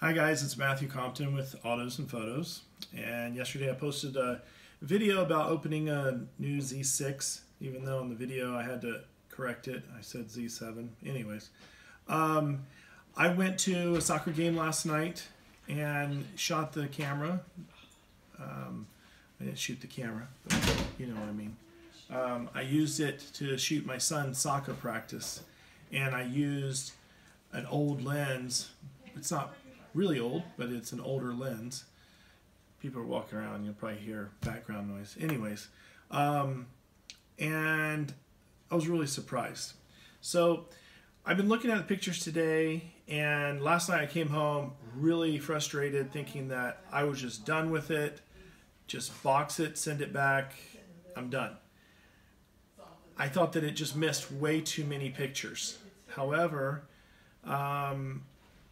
Hi guys, it's Matthew Compton with Autos and Photos, and yesterday I posted a video about opening a new Z6, even though in the video I had to correct it. I said Z7. Anyways, I went to a soccer game last night and shot the camera. I didn't shoot the camera, but you know what I mean. I used it to shoot my son's soccer practice, and I used an old lens. It's not really old, but it's an older lens. People are walking around, you'll probably hear background noise. Anyways, and I was really surprised. So I've been looking at the pictures today, and last night I came home really frustrated, thinking that I was just done with it. Just box it, send it back, I'm done. I thought that it just missed way too many pictures. However,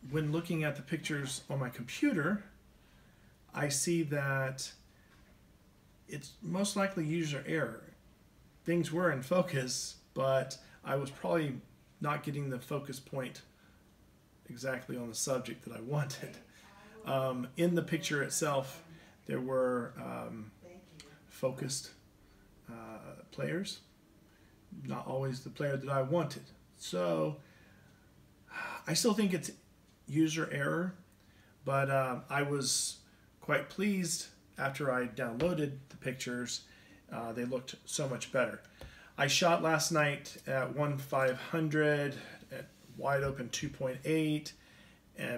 when looking at the pictures on my computer, I see that it's most likely user error. Things were in focus, but I was probably not getting the focus point exactly on the subject that I wanted. In the picture itself, there were focused players, not always the player that I wanted. So I still think it's user error, but I was quite pleased after I downloaded the pictures. They looked so much better. I shot last night at 1/500 at wide open 2.8,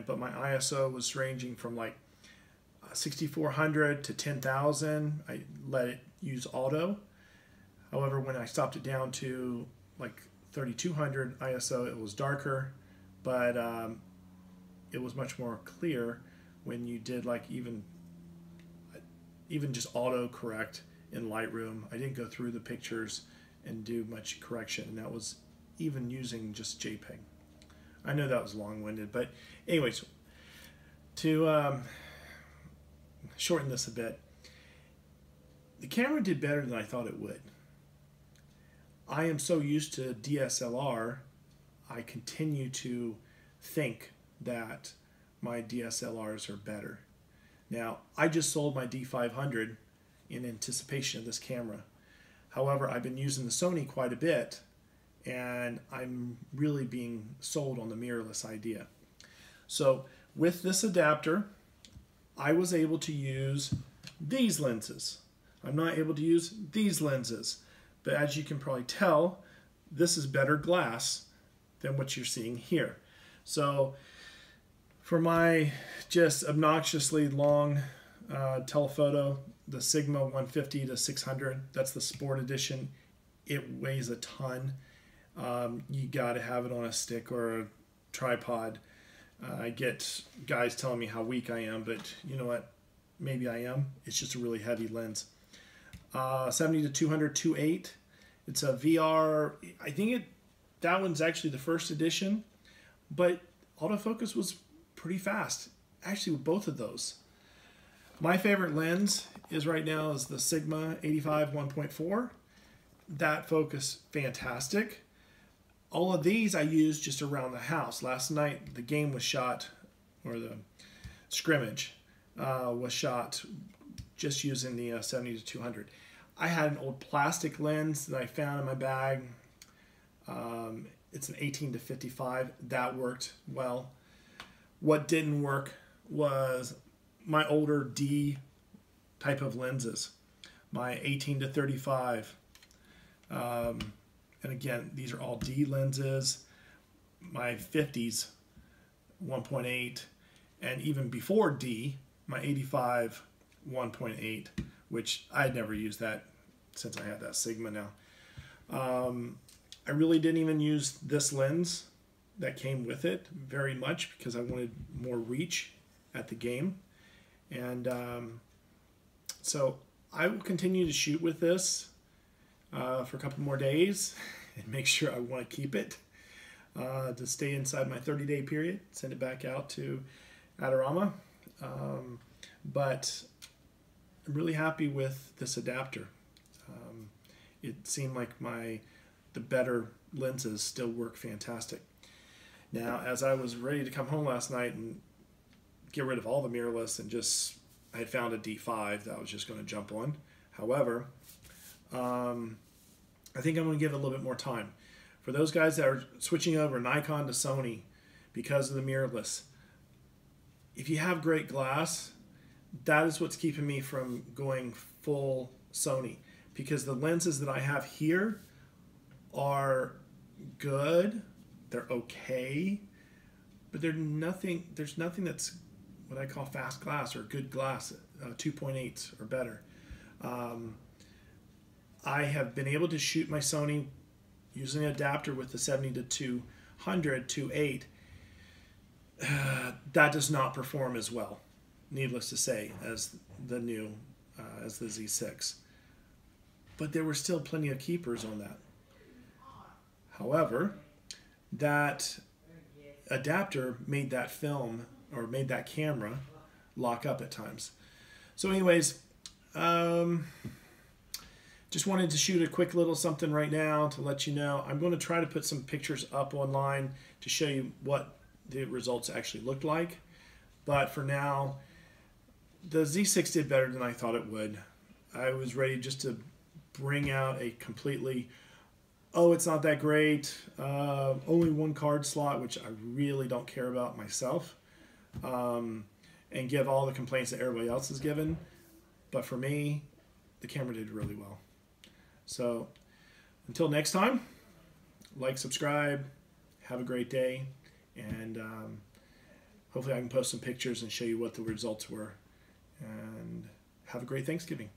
but my ISO was ranging from like 6400 to 10,000. I let it use auto. However, when I stopped it down to like 3200 ISO, it was darker, but it was much more clear when you did like even just auto correct in Lightroom. I didn't go through the pictures and do much correction, and that was even using just JPEG. I know that was long-winded, but anyways, to shorten this a bit, the camera did better than I thought it would. I am so used to DSLR, I continue to think that my DSLRs are better. Now, I just sold my D500 in anticipation of this camera. However, I've been using the Sony quite a bit, and I'm really being sold on the mirrorless idea. So with this adapter, I was able to use these lenses. I'm not able to use these lenses, but as you can probably tell, this is better glass than what you're seeing here. So for my just obnoxiously long telephoto, the Sigma 150 to 600, that's the Sport Edition. It weighs a ton. You got to have it on a stick or a tripod. I get guys telling me how weak I am, but you know what? Maybe I am. It's just a really heavy lens. 70 to 200 2.8. It's a VR. I think that one's actually the first edition, but autofocus was pretty fast, actually, with both of those. My favorite lens is right now is the Sigma 85 1.4. That focus, fantastic. All of these I use just around the house. Last night the game was shot, or the scrimmage was shot just using the 70 to 200. I had an old plastic lens that I found in my bag. It's an 18 to 55. That worked well. What didn't work was my older D type of lenses, my 18 to 35. And again, these are all D lenses. My 50s, 1.8, and even before D, my 85, 1.8, which I had never used that since I had that Sigma now. I really didn't even use this lens that came with it very much because I wanted more reach at the game. And so I will continue to shoot with this for a couple more days and make sure I want to keep it to stay inside my 30-day period, send it back out to Adorama. But I'm really happy with this adapter. It seemed like the better lenses still work fantastic. Now, as I was ready to come home last night and get rid of all the mirrorless and just, I had found a D5 that I was just going to jump on. However, I think I'm going to give it a little bit more time. For those guys that are switching over Nikon to Sony because of the mirrorless, if you have great glass, that is what's keeping me from going full Sony, because the lenses that I have here are good, they're okay, but there's nothing that's what I call fast glass or good glass, 2.8s or better. I have been able to shoot my Sony using an adapter with the 70 to 200 2.8. That does not perform as well, needless to say, as the new as the Z6. But there were still plenty of keepers on that. However, that adapter made that film, or made that camera, lock up at times. So anyways, just wanted to shoot a quick little something right now to let you know. I'm going to try to put some pictures up online to show you what the results actually looked like. But for now, the Z6 did better than I thought it would. I was ready just to bring out a completely, oh, it's not that great, only one card slot, which I really don't care about myself, and give all the complaints that everybody else has given. But for me, the camera did really well. So until next time, like, subscribe, have a great day, and hopefully I can post some pictures and show you what the results were. And have a great Thanksgiving.